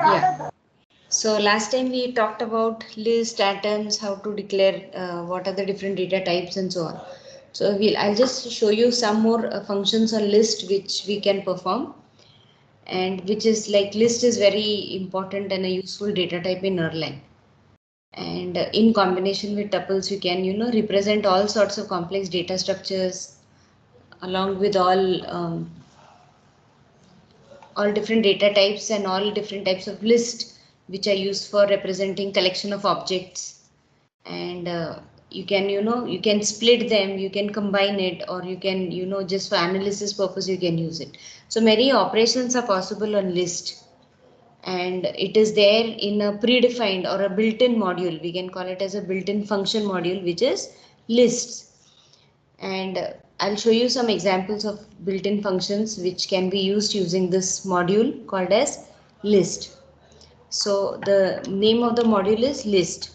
Yeah. So last time we talked about list, atoms, how to declare what are the different data types and so on. So I'll just show you some more functions on list which we can perform, and which is like list is very important and a useful data type in Erlang. And in combination with tuples, you can represent all sorts of complex data structures along with all different data types and all different types of list which are used for representing collection of objects. And you can split them, you can combine it, or you can just for analysis purpose you can use it. So many operations are possible on list, and it is there in a predefined or a built-in module. We can call it as a built-in function module, which is lists. And I'll show you some examples of built-in functions which can be used using this module called as list. So the name of the module is list.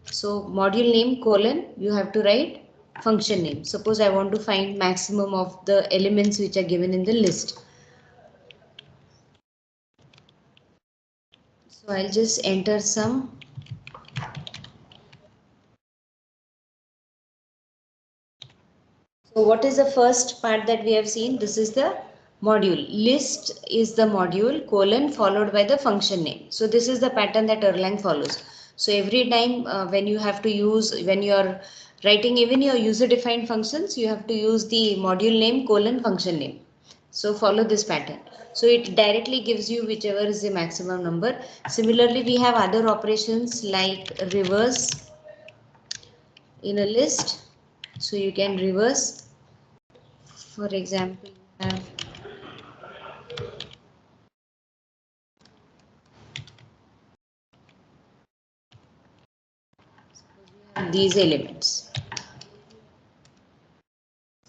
So module name colon, you have to write function name. Suppose I want to find maximum of the elements which are given in the list. So I'll just enter some. So what is the first part that we have seen? This is the module. List is the module colon followed by the function name. So this is the pattern that Erlang follows. So every time when you have to use, when you are writing even your user defined functions, you have to use the module name colon function name. So follow this pattern. So it directly gives you whichever is the maximum number. Similarly, we have other operations like reverse in a list. So you can reverse. For example, you have these elements.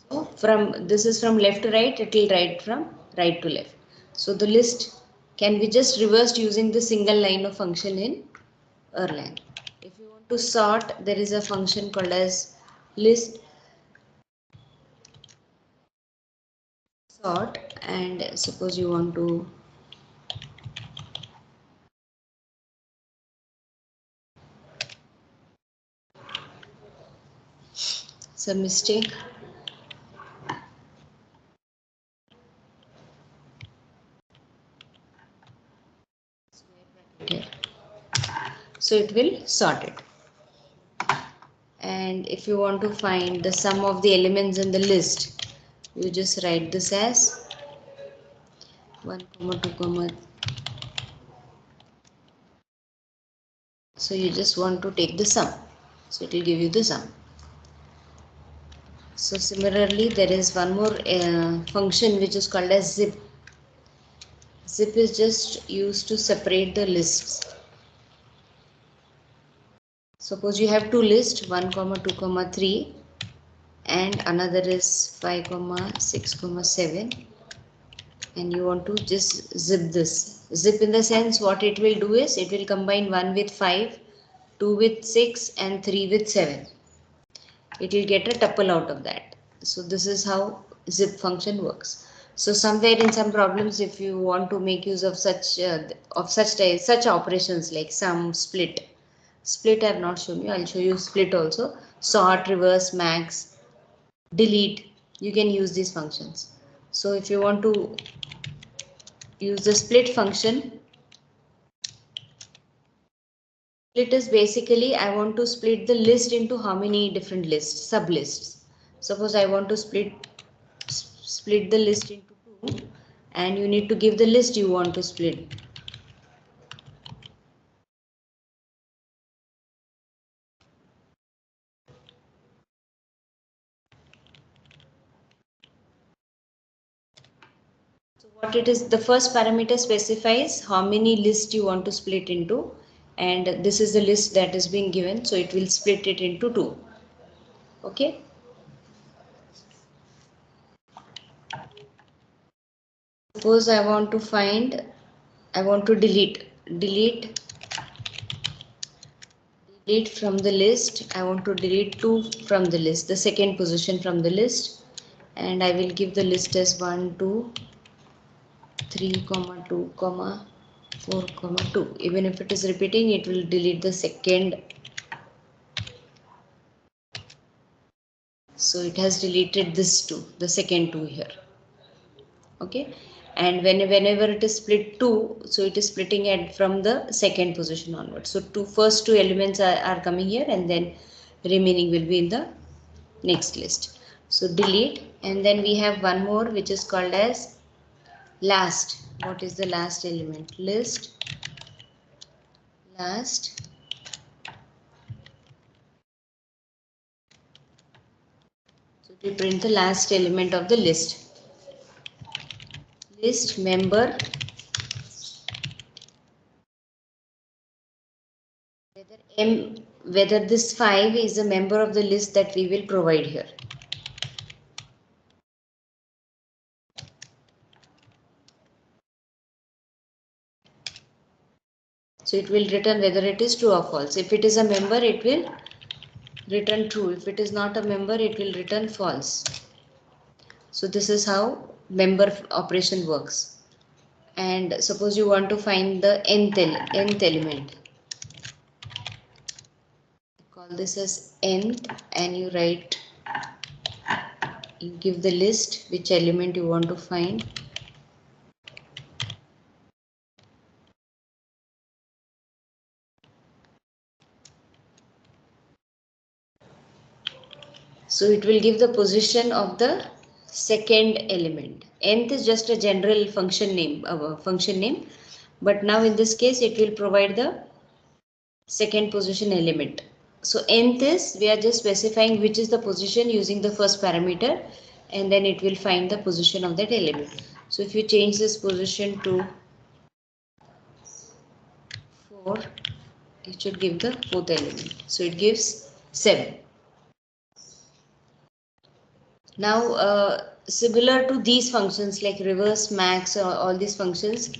So from this is from left to right, it will write from right to left. So the list can be just reversed using the single line of function in Erlang. If you want to sort, there is a function called as list sort, and suppose you want to some mistake. Here. So it will sort it. And if you want to find the sum of the elements in the list, you just write this as 1 comma 2 comma. So you just want to take the sum, so it will give you the sum. So similarly, there is one more function which is called as zip. Zip is just used to separate the lists. Suppose you have two lists, 1 comma 2 comma 3, and another is 5 comma 6 comma 7, and you want to just zip this. Zip in the sense, what it will do is it will combine 1 with 5, 2 with 6, and 3 with 7. It will get a tuple out of that. So this is how zip function works. So somewhere in some problems, if you want to make use of such operations like sum, split I have not shown you. I'll show you split also. Sort, reverse, max, delete. You can use these functions. So if you want to use the split function, split is basically I want to split the list into how many different lists, sublists. Suppose I want to split the list into two, and you need to give the list you want to split. So what it is, the first parameter specifies how many lists you want to split into, and this is the list that is being given, so it will split it into two. Okay. Suppose I want to delete from the list. I want to delete 2 from the list, the second position from the list, and I will give the list as 1 2 3 comma 2 comma 4, 2. Even if it is repeating, it will delete the second. So it has deleted this 2, the second 2 here. Okay, and whenever it is split 2, so it is splitting it from the second position onwards. So first 2 elements are coming here, and then remaining will be in the next list. So delete, and then we have one more which is called as last. What is the last element? List last. So we print the last element of the list. List member, whether this 5 is a member of the list that we will provide here. So it will return whether it is true or false. If it is a member, it will return true. If it is not a member, it will return false. So this is how member operation works. And suppose you want to find the nth element. Call this as nth, and you give the list which element you want to find. So it will give the position of the second element. Nth is just a general function name, but now in this case it will provide the second position element. So nth is, we are just specifying which is the position using the first parameter, and then it will find the position of that element. So if you change this position to 4, it should give the fourth element. So it gives 7. Now similar to these functions like reverse, max, or all these functions,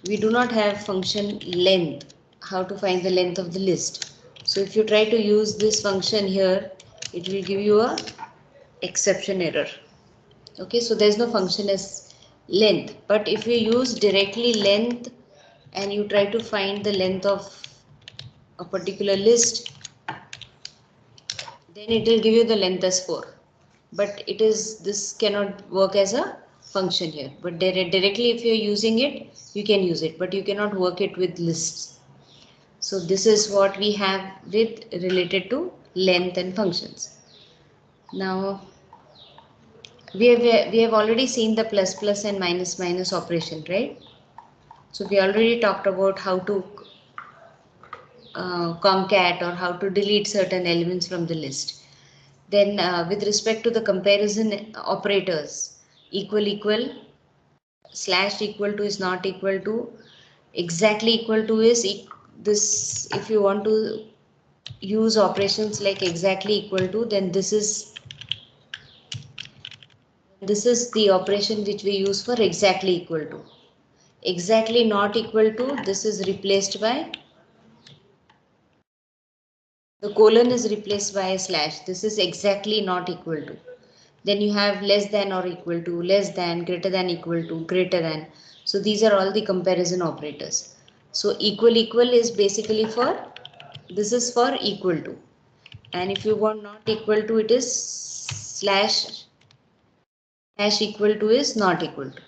we do not have function length, how to find the length of the list. So if you try to use this function here, it will give you a exception error. Okay, so there is no function as length, but if you use directly length and you try to find the length of a particular list, then it will give you the length as 4. But this cannot work as a function here. But directly if you are using it, you can use it, but you cannot work it with lists. So this is what we have with related to length and functions. Now we have already seen the plus plus and minus minus operation, right? So we already talked about how to concat or how to delete certain elements from the list. Then with respect to the comparison operators, equal, slash equal to is not equal to, exactly equal to is this. If you want to use operations like exactly equal to, then this is the operation which we use for exactly equal to. Exactly not equal to, this is replaced by, the colon is replaced by a slash. This is exactly not equal to. Then you have less than or equal to, less than, greater than equal to, greater than. So these are all the comparison operators. So equal is basically for, this is for equal to. And if you want not equal to, it is slash equal to is not equal to.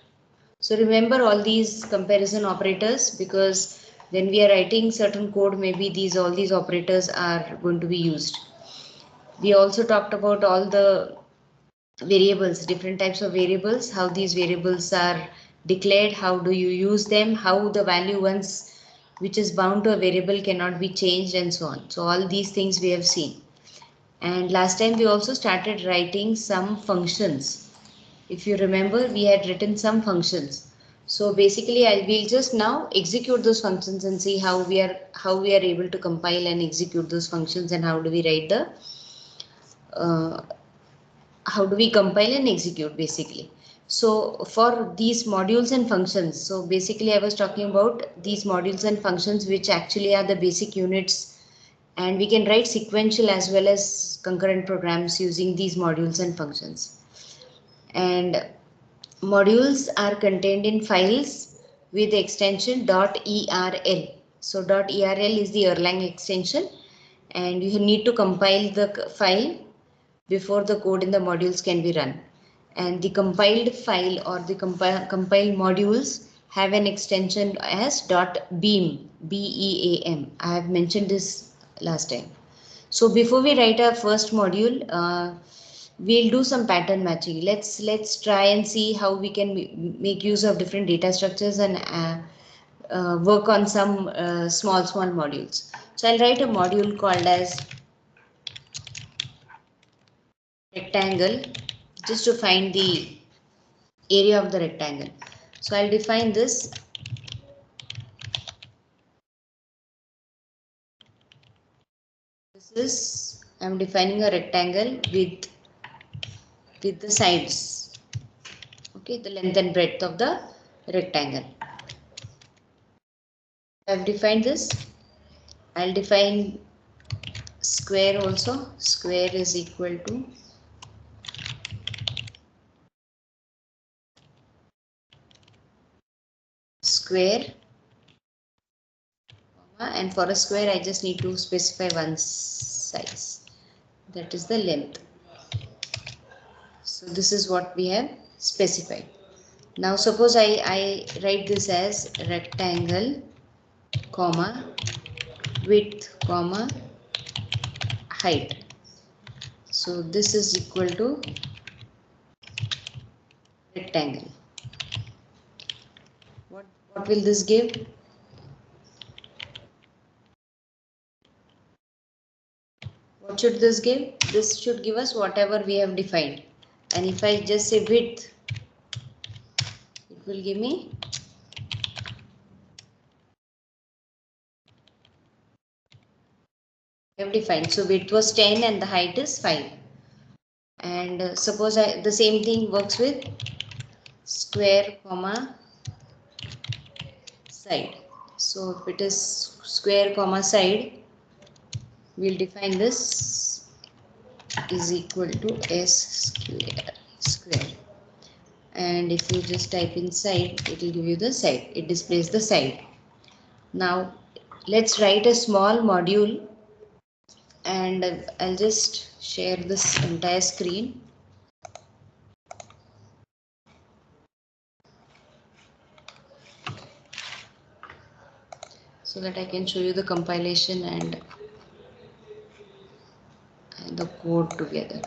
So remember all these comparison operators, because when we are writing certain code, maybe all these operators are going to be used. We also talked about all the variables, different types of variables, how these variables are declared, how do you use them, how the value once which is bound to a variable cannot be changed, and so on. So all these things we have seen. And last time we also started writing some functions. If you remember, we had written some functions. So basically I will just now execute those functions and see how we are able to compile and execute those functions, and how do we write the how do we compile and execute basically. So for these modules and functions, so basically I was talking about these modules and functions which actually are the basic units, and we can write sequential as well as concurrent programs using these modules and functions. And modules are contained in files with the extension .erl. So .erl is the Erlang extension, and you need to compile the file before the code in the modules can be run. And the compiled file or the compiled modules have an extension as .beam, B-E-A-M. I have mentioned this last time. So before we write our first module, we'll do some pattern matching. Let's try and see how we can make use of different data structures and work on some small modules. So I'll write a module called as rectangle, just to find the area of the rectangle. So I'll define this. This is, I'm defining a rectangle with the sides. Okay, the length and breadth of the rectangle. I've defined this. I'll define square also. Square is equal to square, and for a square I just need to specify one size, that is the length. So this is what we have specified. Now suppose I write this as rectangle comma width comma height. So this is equal to rectangle. What will this give? What should this give? This should give us whatever we have defined. And if I just say width, it will give me we have defined. So width was 10 and the height is 5. And suppose the same thing works with square comma side. So if it is square comma side, we'll define this is equal to s square. And if you just type inside, it will give you the side. It displays the side. Now let's write a small module, and I'll just share this entire screen. So that I can show you the compilation and the code together.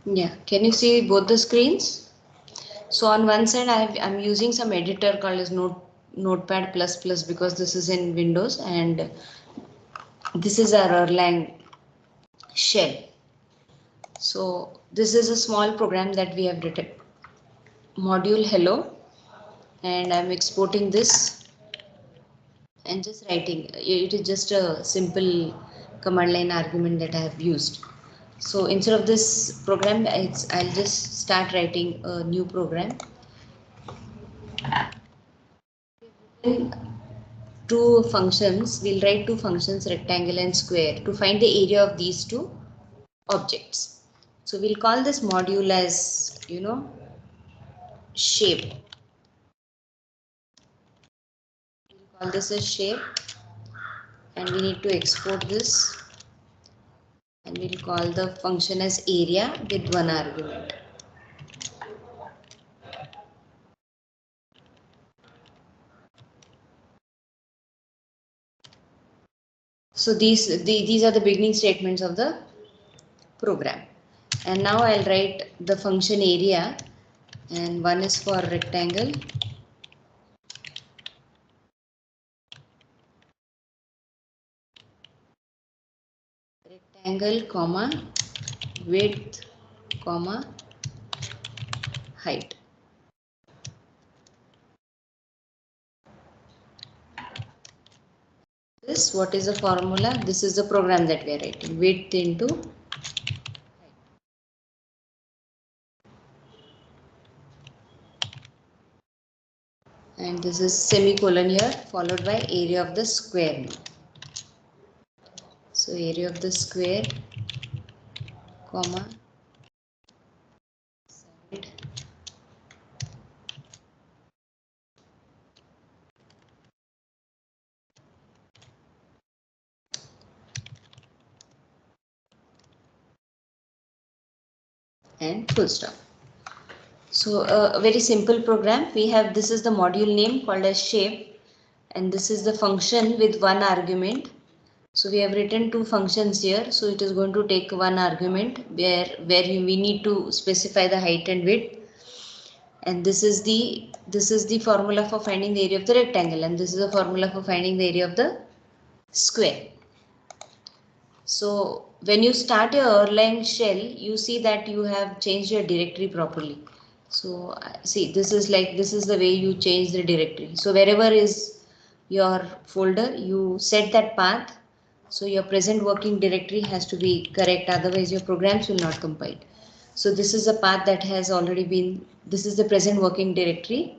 Yeah, can you see both the screens? So on one side I'm using some editor called as Notepad++ because this is in Windows, and this is our Erlang shell. So this is a small program that we have written, module hello, and I'm exporting this and just writing. It is just a simple command line argument that I have used. So instead of this program, I'll just start writing a new program. Two functions, we'll write two functions, rectangle and square, to find the area of these two objects. So we'll call this module as, shape. We'll call this as shape, and we need to export this, and we'll call the function as area with one argument. So these are the beginning statements of the program. And now I'll write the function area, and one is for rectangle, comma width, comma height. This, what is the formula? This is the program that we are writing. Width into height. And this is semicolon here, followed by area of the square. So area of the square, comma side, and full stop. So a very simple program. We have, this is the module name called as shape, and this is the function with one argument. So we have written two functions here. So it is going to take one argument where we need to specify the height and width. And this is the formula for finding the area of the rectangle, and this is the formula for finding the area of the square. So when you start your Erlang shell, you see that you have changed your directory properly. So see, this is the way you change the directory. So wherever is your folder, you set that path. So your present working directory has to be correct, otherwise your programs will not compile. So this is a path that has already been, this is the present working directory.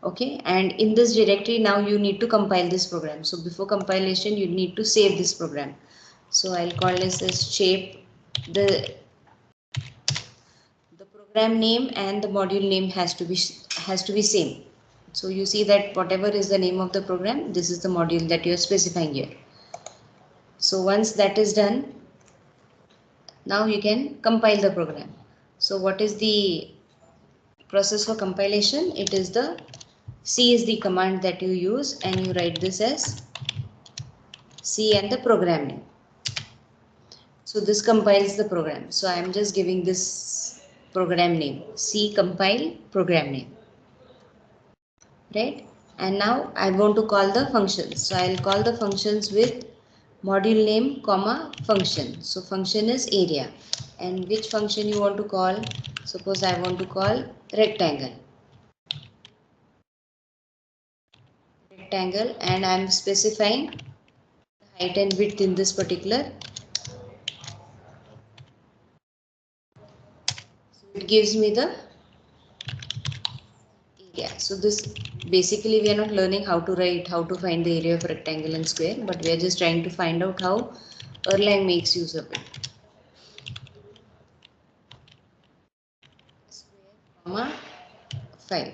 Okay, and in this directory now you need to compile this program. So before compilation you need to save this program. So I'll call this as shape. The program name and the module name has to be same. So you see that whatever is the name of the program, this is the module that you are specifying here. So once that is done, now you can compile the program. So what is the process for compilation? It is the C is the command that you use, and you write this as C and the program name. So this compiles the program. So I am just giving this program name, C compile program name, right? And now I want to call the functions. So I'll call the functions with module name, comma function. So function is area, and which function you want to call? Suppose I want to call rectangle, and I'm specifying height and width in this particular. So it gives me the area. So this, basically we are not learning how to write, how to find the area of rectangle and square, but we are just trying to find out how Erlang makes use of it. Square, comma 5.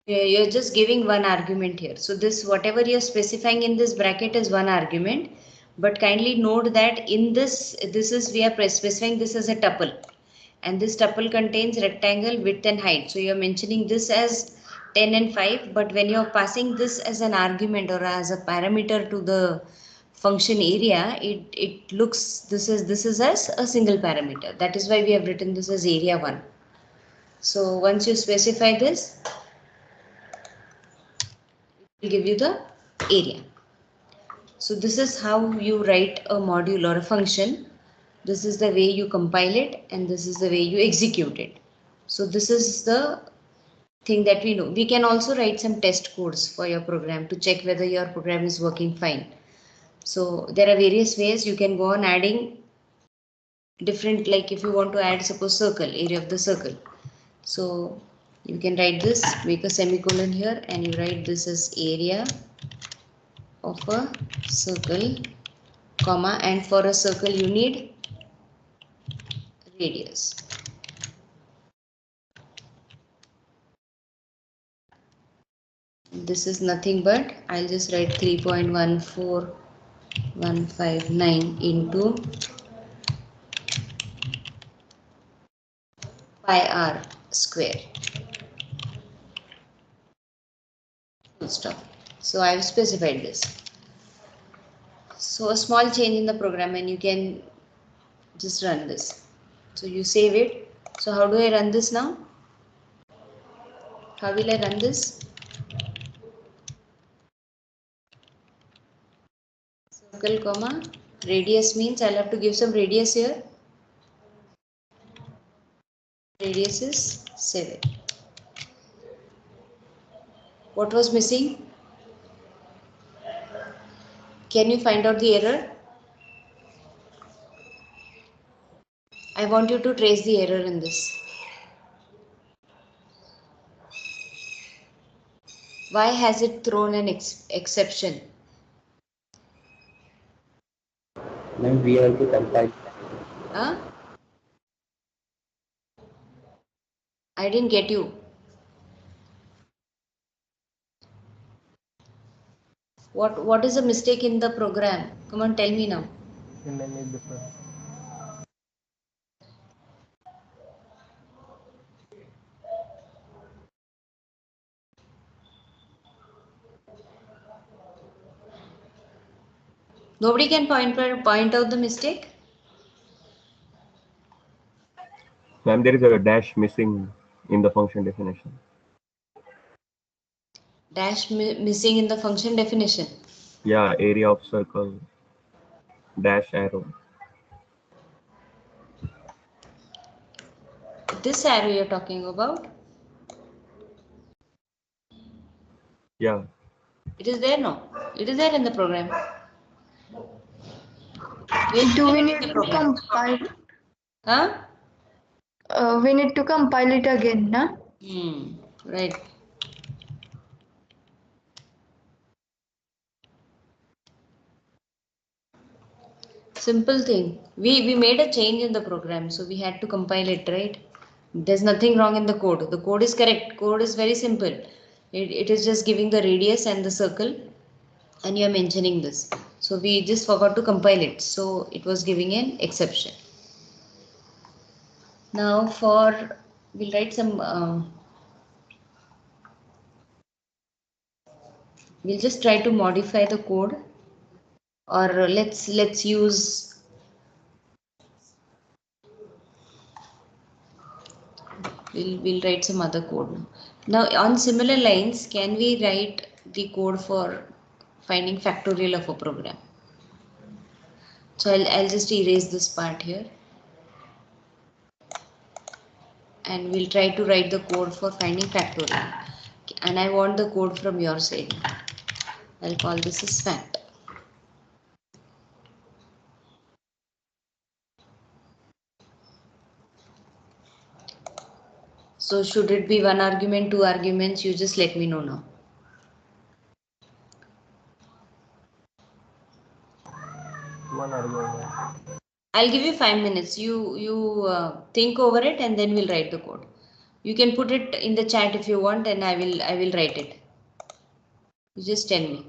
You're just giving one argument here. So this, whatever you're specifying in this bracket is one argument, but kindly note that in this is, we are specifying this as a tuple, and this tuple contains rectangle, width and height. So you're mentioning this as 10 and 5, but when you're passing this as an argument or as a parameter to the function area, it looks, this is as a single parameter. That is why we have written this as area 1. So once you specify this, will give you the area. So this is how you write a module or a function. This is the way you compile it, and this is the way you execute it. So this is the thing that we know. We can also write some test codes for your program to check whether your program is working fine. So there are various ways you can go on adding different, like if you want to add, suppose circle, area of the circle. So you can write this, make a semicolon here, and you write this as area of a circle, comma, and for a circle you need radius. This is nothing but, I'll just write 3.14159 into pi r square. Full stop. So I've specified this. So a small change in the program and you can just run this. So you save it. So how do I run this now? How will I run this? Circle comma radius means I'll have to give some radius here. Radius is 7. What was missing? Can you find out the error? I want you to trace the error in this. Why has it thrown an exception? Then we have to compile. Huh? I didn't get you. What is a mistake in the program? Come on, tell me now. And then is different. Nobody can point out the mistake? Ma'am, there is a dash missing in the function definition. Dash missing in the function definition. Yeah, area of circle, dash arrow. This arrow you're talking about? Yeah, It is there now. It is there in the program. Do we In need the to program. compile? Huh? We need to compile it again, na? Right. Simple thing. We made a change in the program, so we had to compile it, right? There's nothing wrong in the code. The code is correct. Code is very simple. It is just giving the radius and the circle, and you are mentioning this. So we just forgot to compile it. So it was giving an exception. Now we'll write some. We'll just try to modify the code, or let's use. We'll write some other code now. On similar lines, can we write the code for finding factorial of a program? So I'll just erase this part here, and we'll try to write the code for finding factorial. And I want the code from your side. I'll call this as fact. So should it be one argument, two arguments? You just let me know now. One argument. I'll give you 5 minutes. You think over it, and then we'll write the code. You can put it in the chat if you want, and I will write it. You just tell me.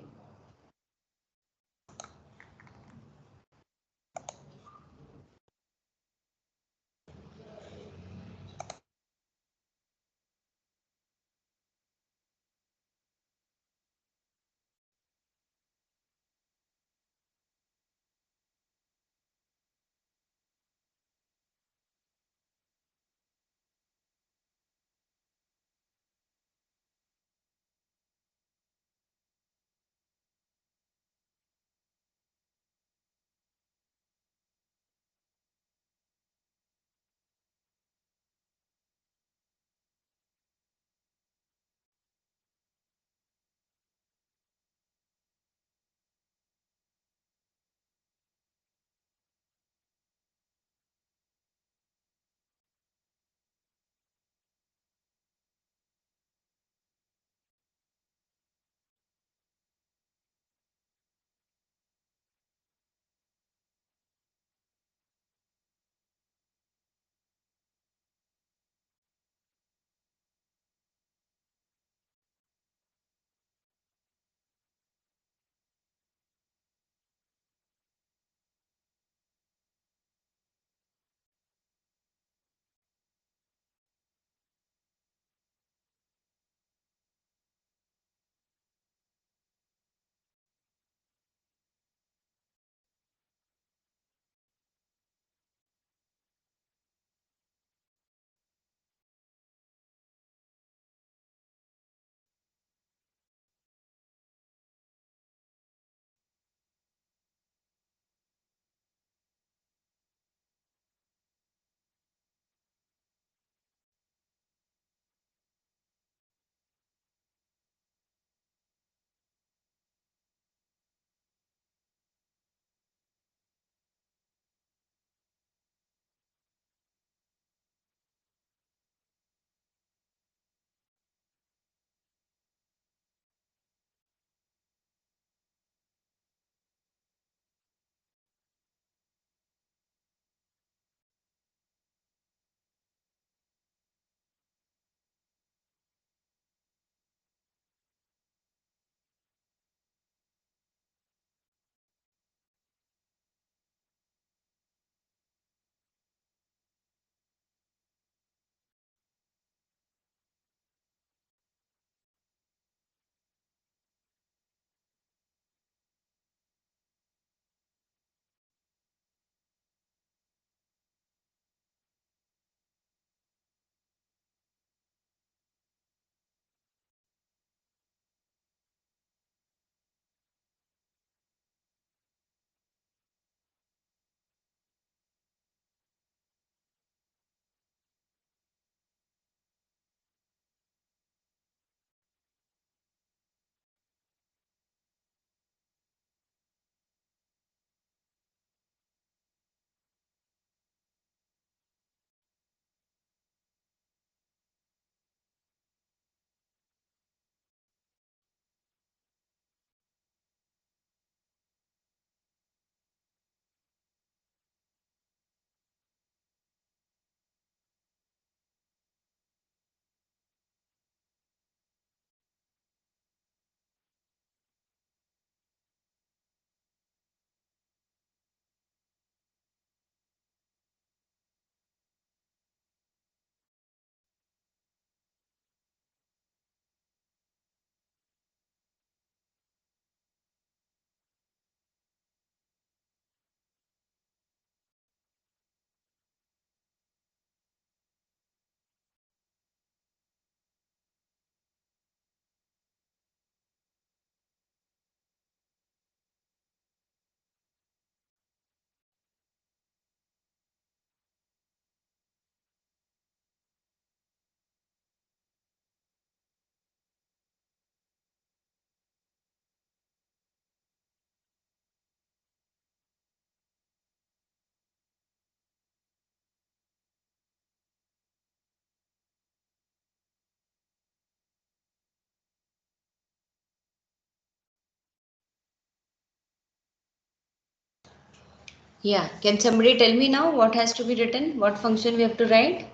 Yeah, can somebody tell me now what has to be written? What function we have to write?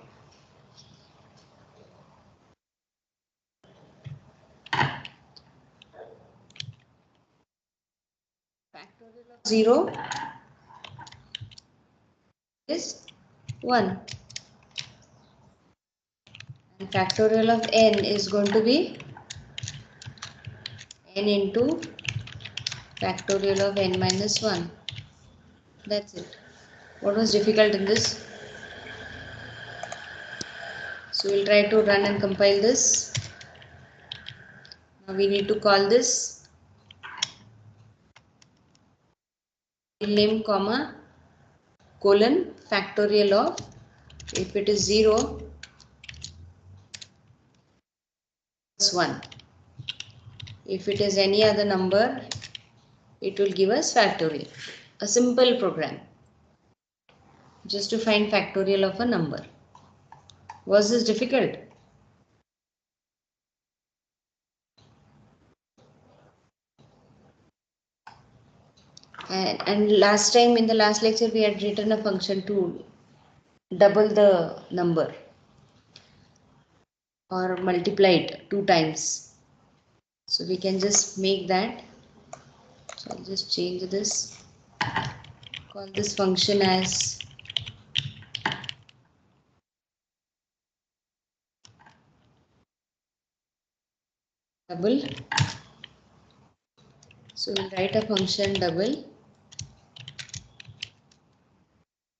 Factorial of 0 is 1. And factorial of n is going to be n into factorial of n minus 1. That's it. What was difficult in this? So we'll try to run and compile this. Now we need to call this name comma colon factorial of, if it is 0 plus 1. If it is any other number, it will give us factorial. A simple program just to find factorial of a number. Was this difficult? And last time in the last lecture we had written a function to double the number or multiply it 2 times. So we can just make that. So I'll just change this. Call this function as double. So we'll write a function double.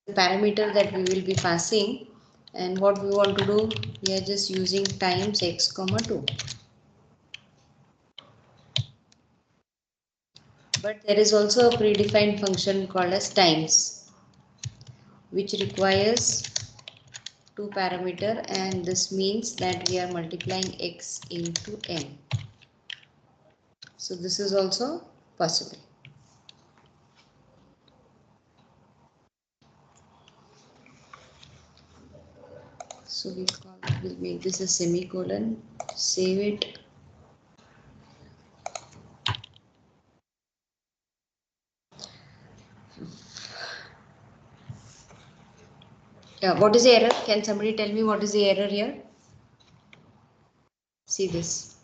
The parameter that we will be passing, and what we want to do, we are just using times x comma 2. But there is also a predefined function called as times, which requires 2 parameter, and this means that we are multiplying x into n. So this is also possible. So we'll make this a semicolon, save it. Yeah, what is the error? Can somebody tell me what is the error here? See this.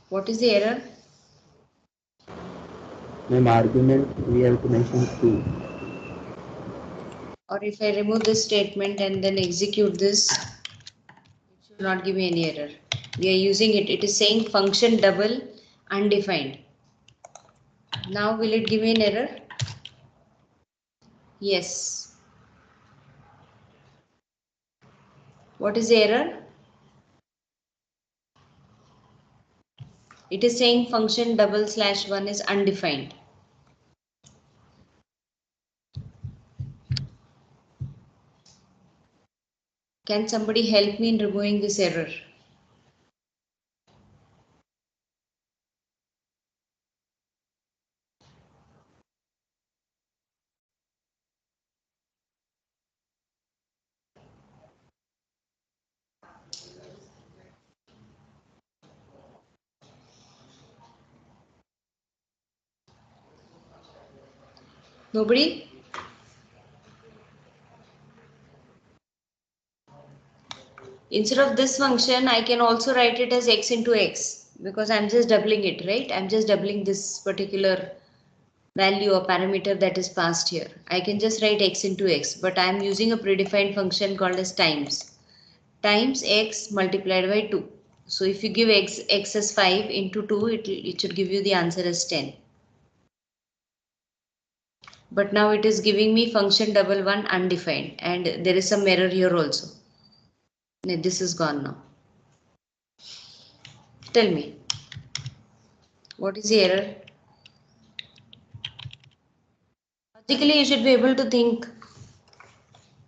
What is the error? Ma'am, argument we have to mention 2. Or if I remove this statement and then execute this, it should not give me any error. We are using it. It is saying function double undefined. Now will it give me an error? Yes. What is the error? It is saying function double slash 1 is undefined. Can somebody help me in removing this error? Nobody? Instead of this function, I can also write it as x into x, because I'm just doubling it, right? I'm just doubling this particular value or parameter that is passed here. I can just write x into x, but I'm using a predefined function called as times. Times x multiplied by 2. So if you give x as 5 into 2, it should give you the answer as 10. But now it is giving me function double 1 undefined, and there is some error here also. This is gone now. Tell me, what is the error? Logically, you should be able to think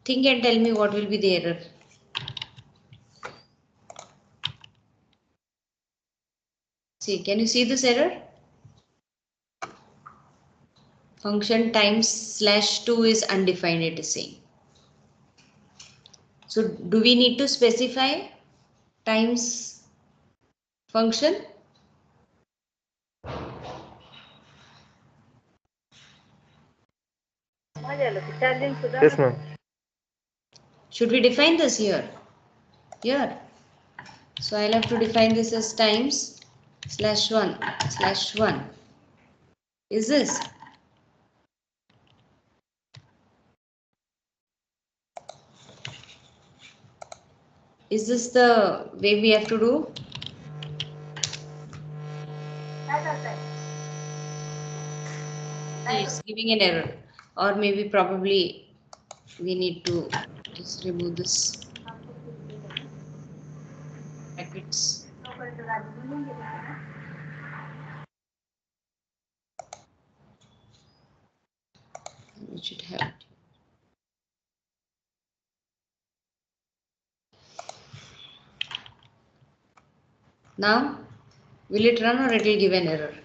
and tell me what will be the error. See, can you see this error? Function times slash 2 is undefined, it is saying. So do we need to specify times function? Yes, ma'am. Should we define this here? Here. So I'll have to define this as times /1 is this. Is this the way we have to do? It's giving an error, or maybe probably we need to just remove this brackets. We should have it. Now, will it run or it will give an error?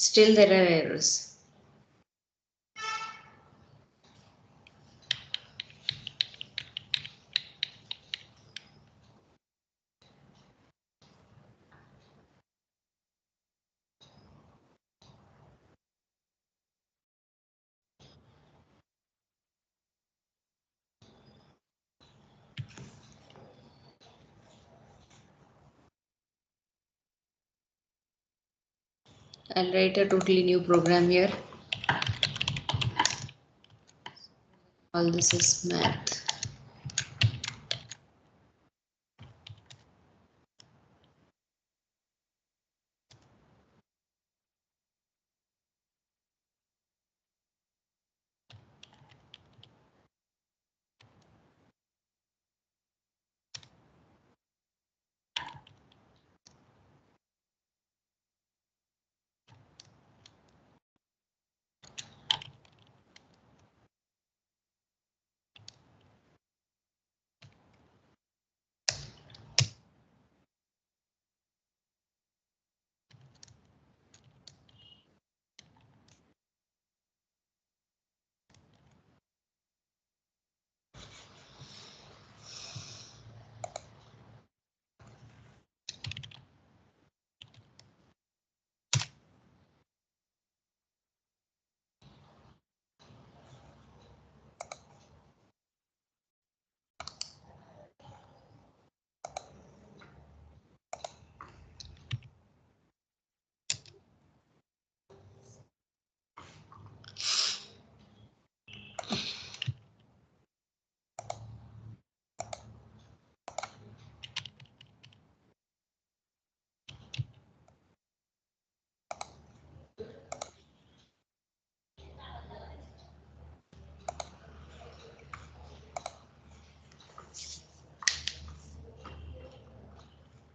Still there are errors. I'll write a totally new program here. All this is math.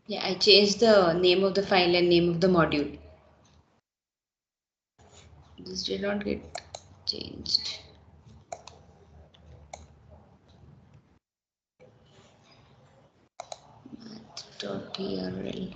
Yeah, I changed the name of the file and name of the module. This did not get changed. Math.prl.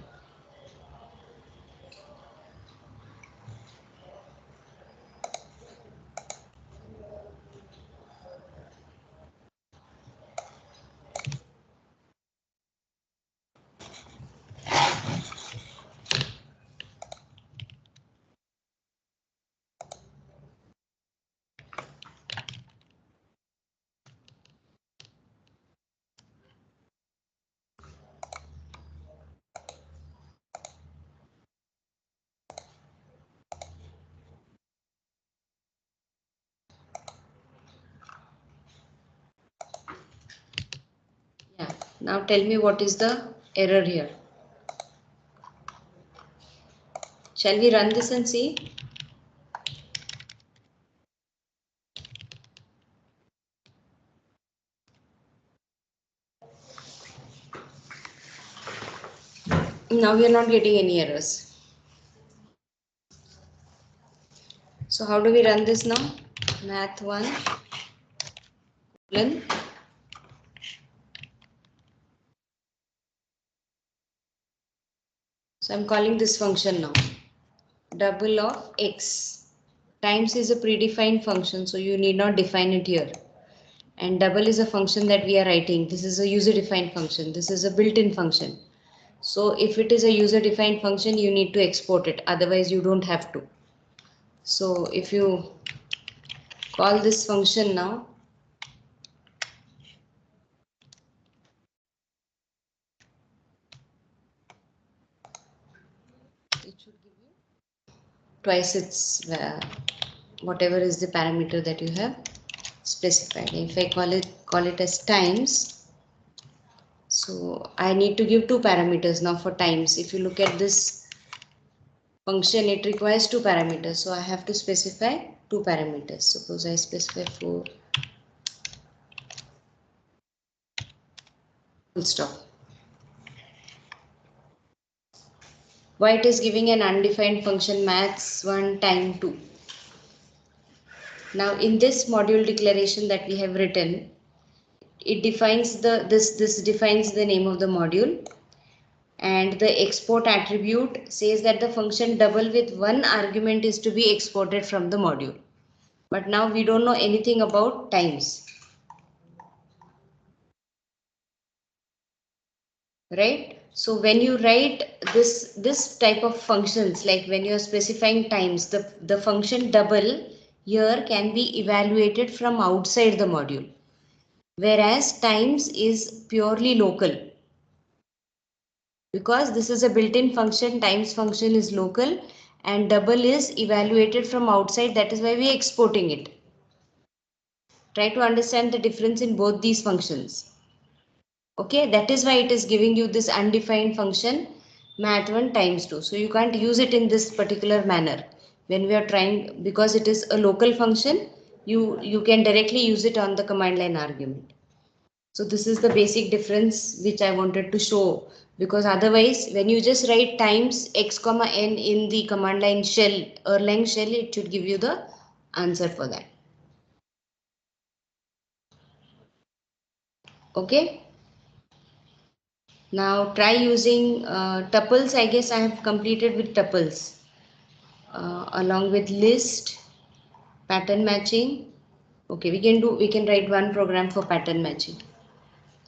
Yeah, now tell me what is the error here. Shall we run this and see? Now we are not getting any errors. So how do we run this now? Math 1 colon so I'm calling this function now double of x. Times is a predefined function, so you need not define it here. And double is a function that we are writing. This is a user defined function. This is a built-in function. So if it is a user defined function, you need to export it. Otherwise you don't have to. So if you call this function now, it should give you twice its whatever is the parameter that you have specified. If I call it as times, so I need to give two parameters now for times. If you look at this function, it requires two parameters, so I have to specify two parameters. Suppose I specify 4 full stop. Why it is giving an undefined function maths 1 time 2. Now in this module declaration that we have written, it defines this defines the name of the module, and the export attribute says that the function double with one argument is to be exported from the module. But now we don't know anything about times, right? So when you write this type of functions, like when you are specifying times, the function double here can be evaluated from outside the module, whereas times is purely local. Because this is a built-in function, times function is local and double is evaluated from outside. That is why we are exporting it. Try to understand the difference in both these functions. Okay, that is why it is giving you this undefined function math1 times 2. So you can't use it in this particular manner. When we are trying, because it is a local function, you can directly use it on the command line argument. So this is the basic difference which I wanted to show, because otherwise when you just write times x comma n in the command line shell, Erlang shell, it should give you the answer for that. Okay. Now try using tuples. I guess I have completed with tuples along with list, pattern matching. Okay, we can write one program for pattern matching.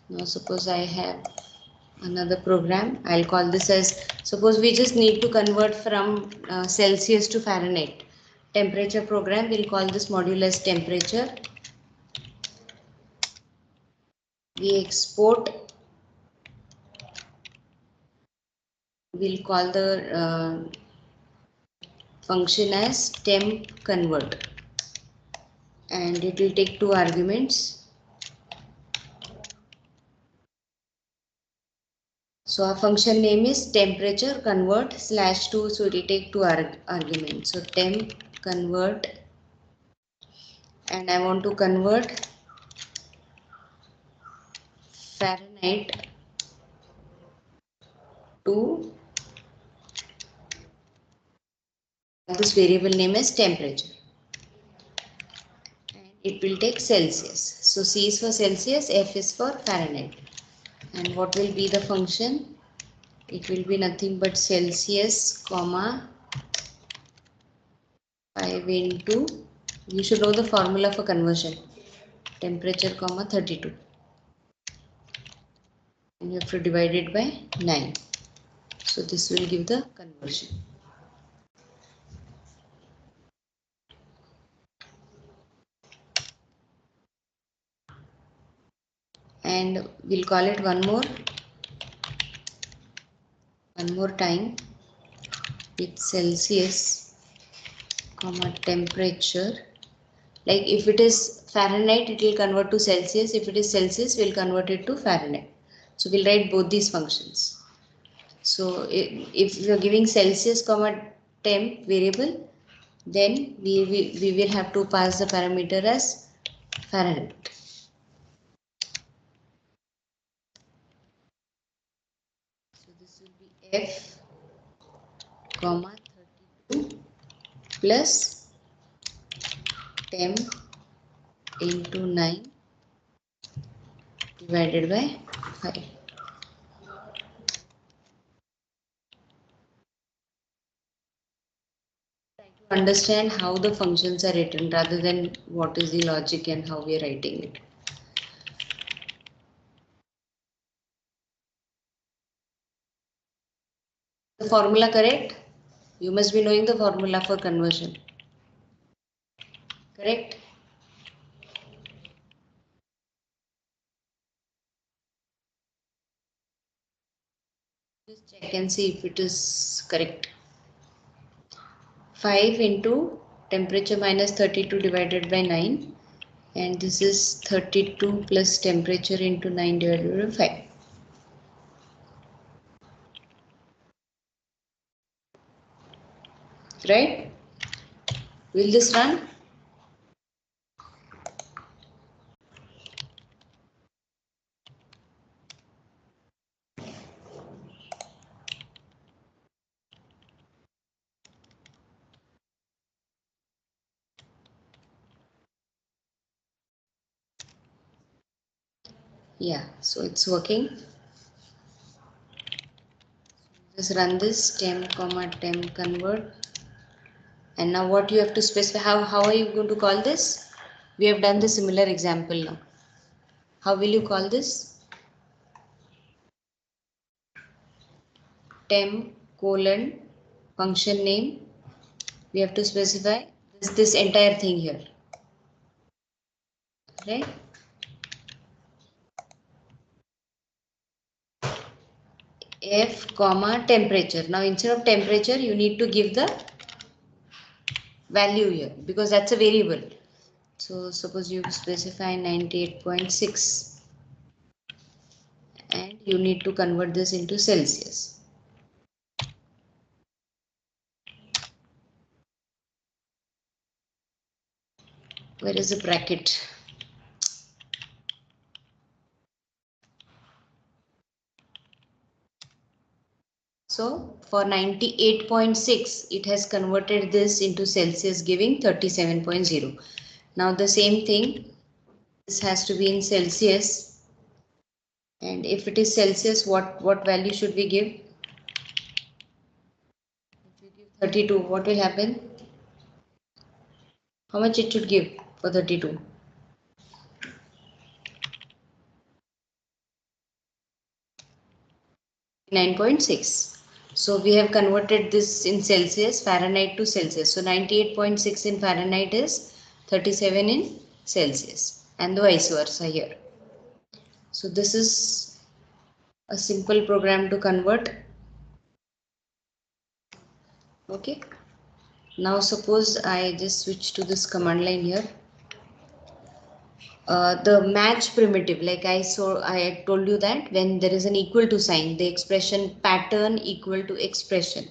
Now suppose I have another program. I'll call this as, suppose we just need to convert from Celsius to Fahrenheit. Temperature program, we'll call this module as temperature. We export, we'll call the function as temp convert, and it will take two arguments. So our function name is temperature convert /2, so it will take two arguments. So temp convert, and I want to convert Fahrenheit to this variable name as temperature, and it will take Celsius. So C is for Celsius, F is for Fahrenheit. And what will be the function? It will be nothing but Celsius comma 5 into, you should know the formula for conversion, temperature comma 32, and you have to divide it by 9. So this will give the conversion. And we'll call it one more time with Celsius comma temperature. Like if it is Fahrenheit, it will convert to Celsius. If it is Celsius, we'll convert it to Fahrenheit. So we'll write both these functions. So if we are giving Celsius comma temp variable, then we will have to pass the parameter as Fahrenheit. So this will be f comma 32 plus temp into 9 divided by 5. Understand how the functions are written rather than what is the logic and how we are writing it. The formula correct? You must be knowing the formula for conversion. Correct? Just check and see if it is correct. 5 into temperature minus 32 divided by 9, and this is 32 plus temperature into 9 divided by 5. Right? Will this run? Yeah, so it's working. Just run this temp comma temp convert. And now what you have to specify, how are you going to call this? We have done the similar example now. How will you call this? Temp colon function name. We have to specify this entire thing here. Right? F comma temperature. Now instead of temperature you need to give the value here because that's a variable. So suppose you specify 98.6 and you need to convert this into Celsius. Where is the bracket? So for 98.6 it has converted this into Celsius giving 37.0. Now the same thing, this has to be in Celsius, and if it is Celsius what value should we give? If we give 32, what will happen? How much it should give for 32? 9.6. So we have converted this in Celsius, Fahrenheit to Celsius. So 98.6 in Fahrenheit is 37 in Celsius, and the vice versa here. So this is a simple program to convert. Okay. Now suppose I just switch to this command line here. The match primitive, like I told you that when there is an equal to sign, the expression pattern equal to expression.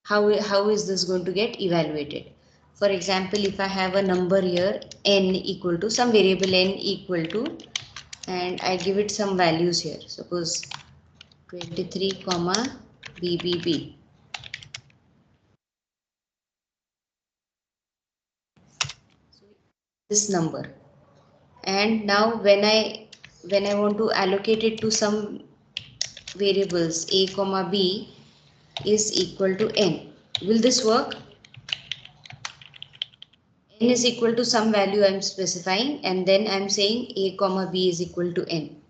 How is this going to get evaluated? For example, if I have a number here n equal to some variable n equal to, and I give it some values here, suppose 23 comma bbb. So this number, and now when I want to allocate it to some variables a comma b is equal to n, will this work? N is equal to some value I am specifying, and then I am saying a comma b is equal to n.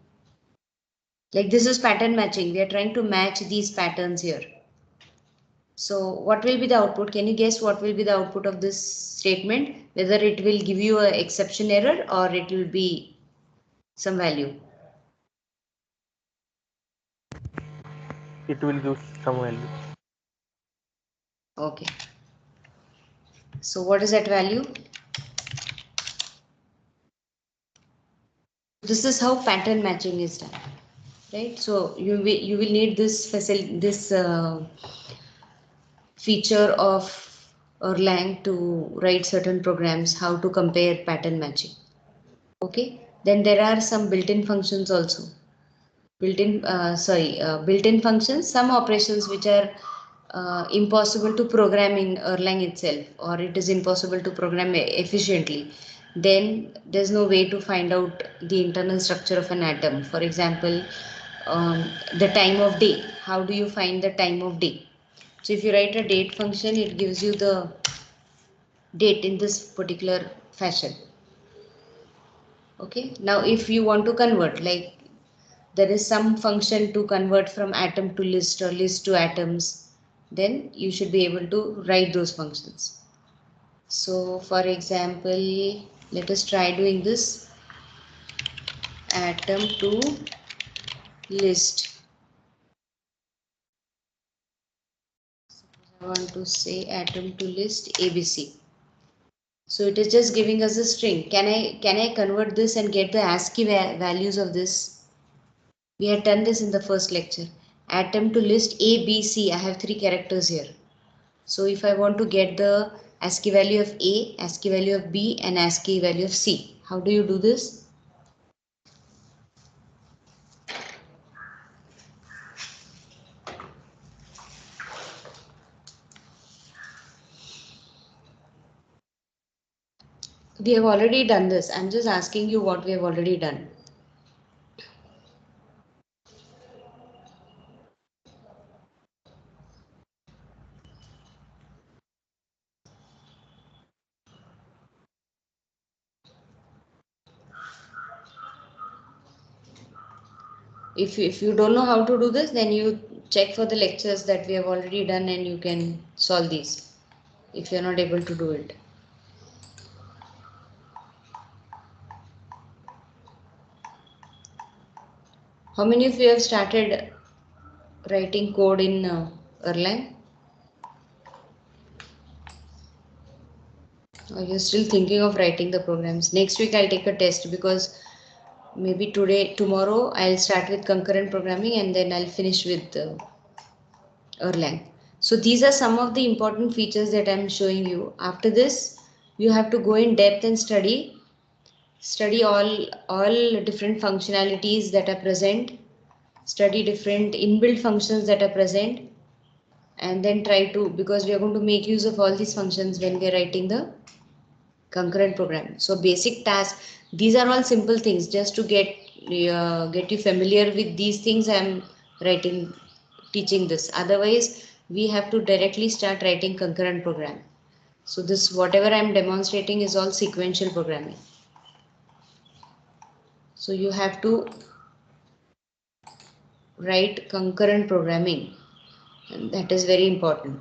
Like this is pattern matching. We are trying to match these patterns here. So what will be the output? Can you guess what will be the output of this statement? Whether it will give you an exception error or it will be some value. It will give some value. Okay. So what is that value? This is how pattern matching is done, right? So you will need this feature of Erlang to write certain programs, how to compare pattern matching. Okay, then there are some built-in functions also. built-in functions, some operations which are impossible to program in Erlang itself, or it is impossible to program efficiently, then there's no way to find out the internal structure of an atom. For example, the time of day. How do you find the time of day? So if you write a date function, it gives you the date in this particular fashion. Okay, now if you want to convert, like there is some function to convert from atom to list or list to atoms, then you should be able to write those functions. So for example, let us try doing this. Atom to list. I want to say atom to list ABC. So it is just giving us a string. Can I convert this and get the ASCII values of this? We had done this in the first lecture. Atom to list ABC. I have 3 characters here. So if I want to get the ASCII value of A, ASCII value of B, and ASCII value of C, how do you do this? We have already done this. I'm just asking you what we have already done. If you don't know how to do this, then you check for the lectures that we have already done and you can solve these if you're not able to do it. How many of you have started writing code in Erlang? Or you're still thinking of writing the programs? Next week I'll take a test, because maybe tomorrow I'll start with concurrent programming and then I'll finish with Erlang. So these are some of the important features that I'm showing you. After this, you have to go in depth and study all different functionalities that are present, study different inbuilt functions that are present, and then try to, because we are going to make use of all these functions when we are writing the concurrent program. So basic tasks, these are all simple things. Just to get you familiar with these things, I'm teaching this. Otherwise, we have to directly start writing concurrent program. So this, whatever I'm demonstrating, is all sequential programming. So you have to write concurrent programming, and that is very important.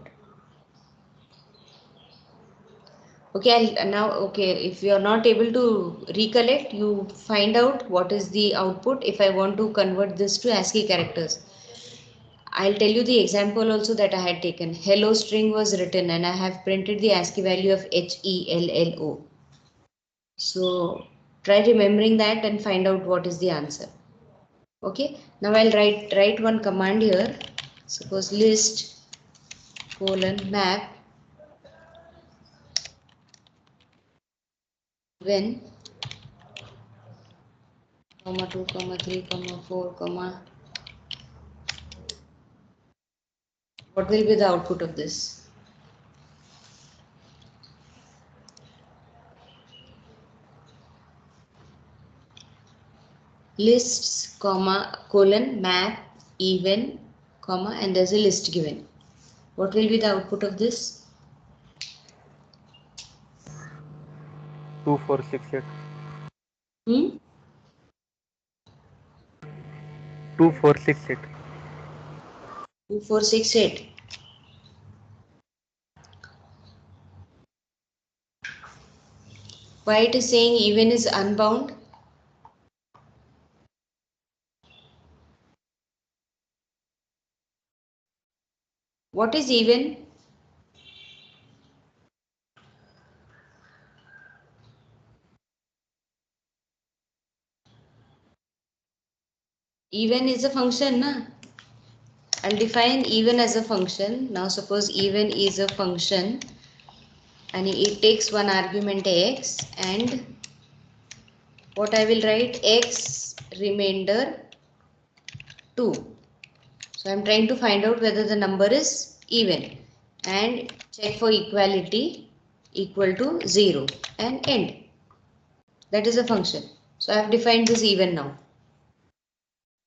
Okay, if you are not able to recollect, you find out what is the output. If I want to convert this to ASCII characters, I'll tell you the example also that I had taken. Hello string was written and I have printed the ASCII value of HELLO. So try remembering that and find out what is the answer. Okay, now I'll write one command here. Suppose list :map when comma 2 comma 3 comma 4 comma. What will be the output of this? Lists comma :map even comma, and there's a list given. What will be the output of this? 2468. 2468. 2468. Why it is saying even is unbound? What is even? Even is a function, na? I'll define even as a function. Now suppose even is a function and it takes one argument x, and what I will write, x remainder 2. So I'm trying to find out whether the number is even and check for equality equal to 0 and end. That is a function. So I have defined this even now.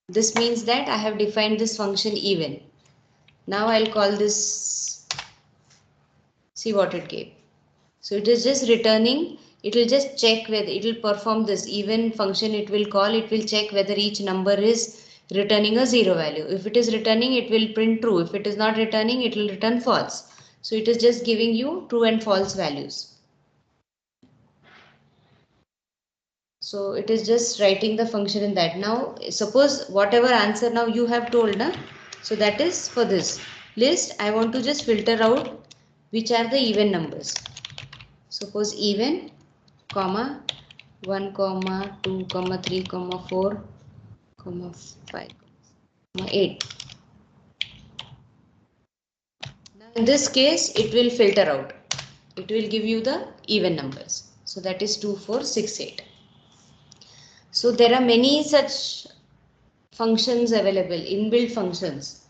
This means that I have defined this function even. Now I'll call this, see what it gave. So it is just returning, it will just check whether it will perform this even function it will call, it will check whether each number is returning a 0 value. If it is returning, it will print true. If it is not returning, it will return false. So it is just giving you true and false values. So it is just writing the function in that. Now suppose whatever answer now you have told, na? So that is for this list. I want to just filter out which are the even numbers. Suppose even, comma 1, comma 2, comma 3, comma 4, comma 5, comma 8. Now in this case it will filter out. It will give you the even numbers. So that is 2, 4, 6, 8. So there are many such functions available, inbuilt functions.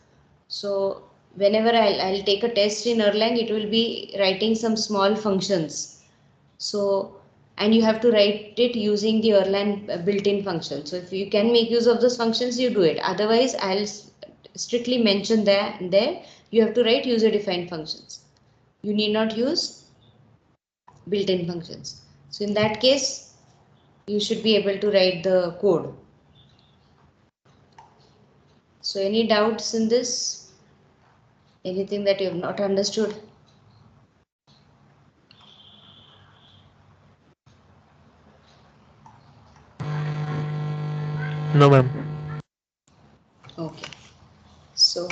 So whenever I'll take a test in Erlang, it will be writing some small functions. So, and you have to write it using the Erlang built-in function. So if you can make use of those functions, you do it. Otherwise, I'll strictly mention that there you have to write user-defined functions. You need not use built-in functions. So in that case, you should be able to write the code. So any doubts in this? Anything that you have not understood? No, ma'am. Okay. So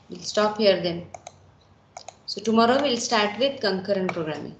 we'll stop here then. So tomorrow we'll start with concurrent programming.